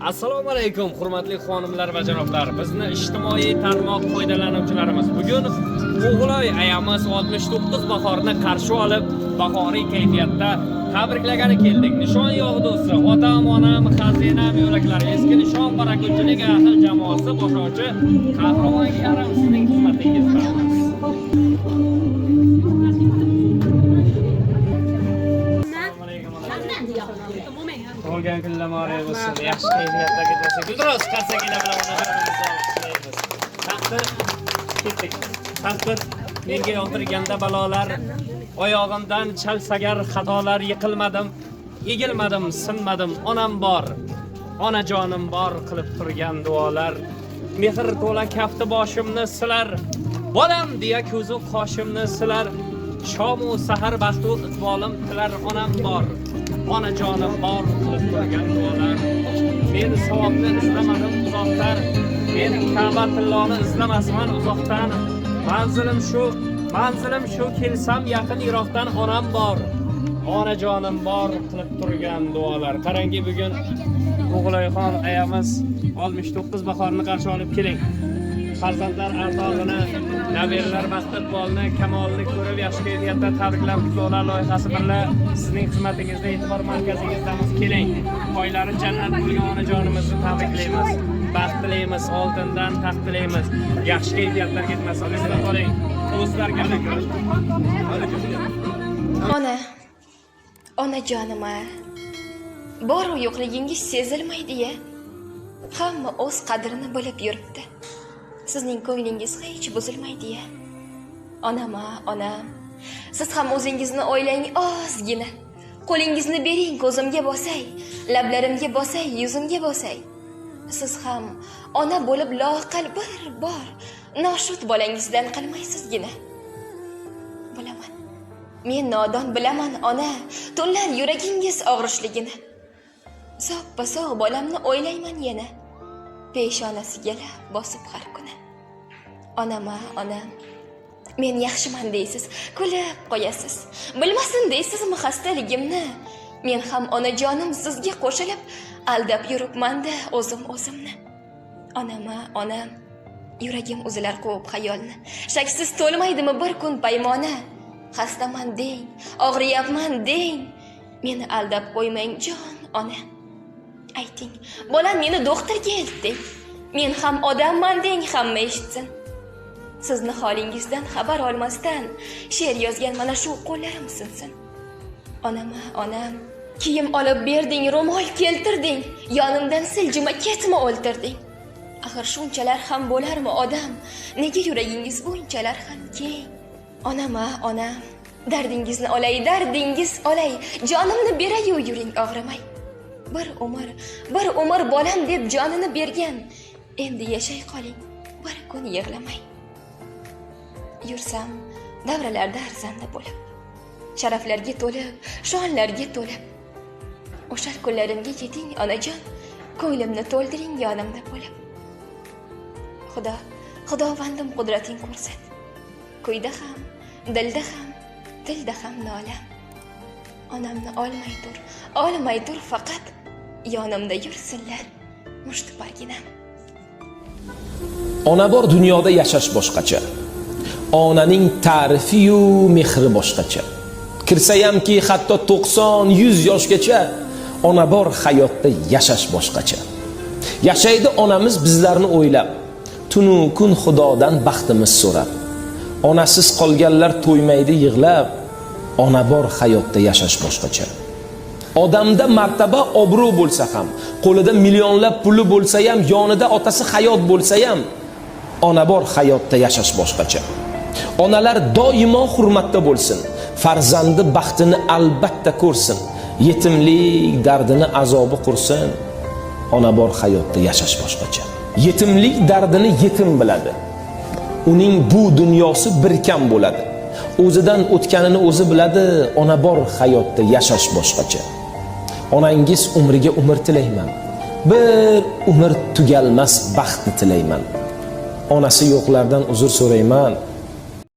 Assalomu alaykum, hurmatli xonimlar va janoblar. Bizni ijtimoiy tarmoq foydalanuvchilarimiz bugun O'g'loy ayamiz 69 bahorni qarshi olib, bahoriy kayfiyatda tabriklagani keldik. Nishon yog'dusi, otam, onam, xazinam, yo'laklar, eski nishon barakunchilik ahli jamoasi boshlovchi Qahramon Karim sizning xizmatingizda. Tug'ilgan kunlar muborak bo'lsin. Yaxshi kayfiyatda ketsin. Guldiroz qarsaklar bilan ishlaymiz. Taqdir menga yog'dirganda balolar, oyog'imdan chalsagar xatolar, yiqilmadim, egilmadim, sinmadim. Onam bor, onajonim bor qilib turgan duolar. Mehr to'la kafti boshimni silar, bolam deya ko'zi qoshimni silar. Shom u sahar baxtu iqbolim tilar. Onam bor, onajonim bor qilib turgan duolar. Men savobni izlamadim uzoqdan, men Ka'ba tilloni izlamasman uzoqdan. Manzilim shu, kelsam yaqin yiroqdan. Onam bor, onajonim bor qilib turgan duolar. Qarangki, bugun O'g'loyxon ayamiz 69 bahorni qarshi olib keling. Farzandlar ardog'ini, nabiralar baxti-iqbolni, kamolini ko'rib yaxshi kayfiyatda tabriklab qutlug'lar loyihasi bilan sizning xizmatingizda, e'tibor markazingizdamiz. Keling, oylari jannat bo'lgan onajonimizni tabriklaymiz. Baxt tilaymiz, oltindan taxt tilaymiz. Yaxshi kayfiyatlar ketmasin. Bizda qoling. Do'stlarga onajonim-a, bor u yo'qligingiz sezilmaydi-ya. Hamma o'z qadrini bilib yuribdi. Sizning ko'nglingiz hech buzilmaydi-ya. Onam, siz ham o'zingizni o'ylang ozgina. Qo'lingizni bering, ko'zimga bosay, lablarimga bosay, yuzimga bosay. Siz ham ona bo'lib loqal bir bor noshud bolangizdan qilmaysizgina. Bilaman. Men nodon bilaman, ona. Tunlar yuragingiz og'rishligini. Soppa-sog' bolamni o'ylayman yana. Peshonasiga bosib har kuni. Onam, men yaxshiman deysiz, kulib qo'yasiz. Bilmasin deysizmi xastaligimni? Men ham onajonim sizga qo'shilib aldab yuribman-da o'zimni. Onam, yuragim uzilar quvib xayolni. Shaksiz to'lmaydimi bir kun paymona? Xastaman deng, og'riyapman deng. Meni aldab qo'ymang jon, ona. Ayting, bolam meni doktorga eltding. Men ham odamman deng, hamma eshitsin. Sizni holingizdan xabar olmasdan she'r yozgan mana shu qo'llarim sinsin. Onam, kiyim olib berding, ro'mol keltirding, yonimdan siljima ketma o'ltirding. Axir shunchalar ham bo'larmi odam? Nega yuragingiz bunchalar ham keng? Onam, dardingizni olay, jonimni beray-yu yuring og'rimay. Bir umr bolam deb jonini bergan. Endi yashay qoling, bir kun yig'lamay. Yursam davralarda arzanda bo'lib, sharaflarga to'lib, shonlarga to'lib. O'sha kunlarimga yeting onajon, ko'nglimni to'ldiring yonimda bo'lib. Xudovandim qudrating ko'rsat. Kuyda ham, dilda ham, tilda ham nolam. Onamni olmay tur faqat yonimda yursinlar mushtiparginam. Ona bor dunyoda yashash boshqacha. Onaning ta'rifi yu mehri boshqacha. Kirsayamki hatto 90-100 yoshgacha, ona bor hayotda yashash boshqacha. Yashaydi onamiz bizlarni o'ylab, tunu kun Xudodan baxtimiz so'rab. Onasiz qolganlar to'ymaydi yig'lab, ona bor hayotda yashash boshqacha. Odamda martaba, obro' bo'lsa ham, qo'lida millionlab puli bo'lsa ham, yonida otasi hayot bo'lsa ham, ona bor hayotda yashash boshqacha. Onalar doimo hurmatda bo'lsin, farzandi baxtini albatta ko'rsin, yetimlik dardini azobi qursin. Ona bor hayotda yashash boshqacha. Yetimlik dardini yetim biladi. Uning bu dunyosi bir kam bo'ladi. O'zidan o'tganini o'zi biladi. Ona bor hayotda yashash boshqacha. Onangiz umriga umr tilayman. Bir umr tugalmas baxtni tilayman. Onasi yo'qlardan uzr so'rayman.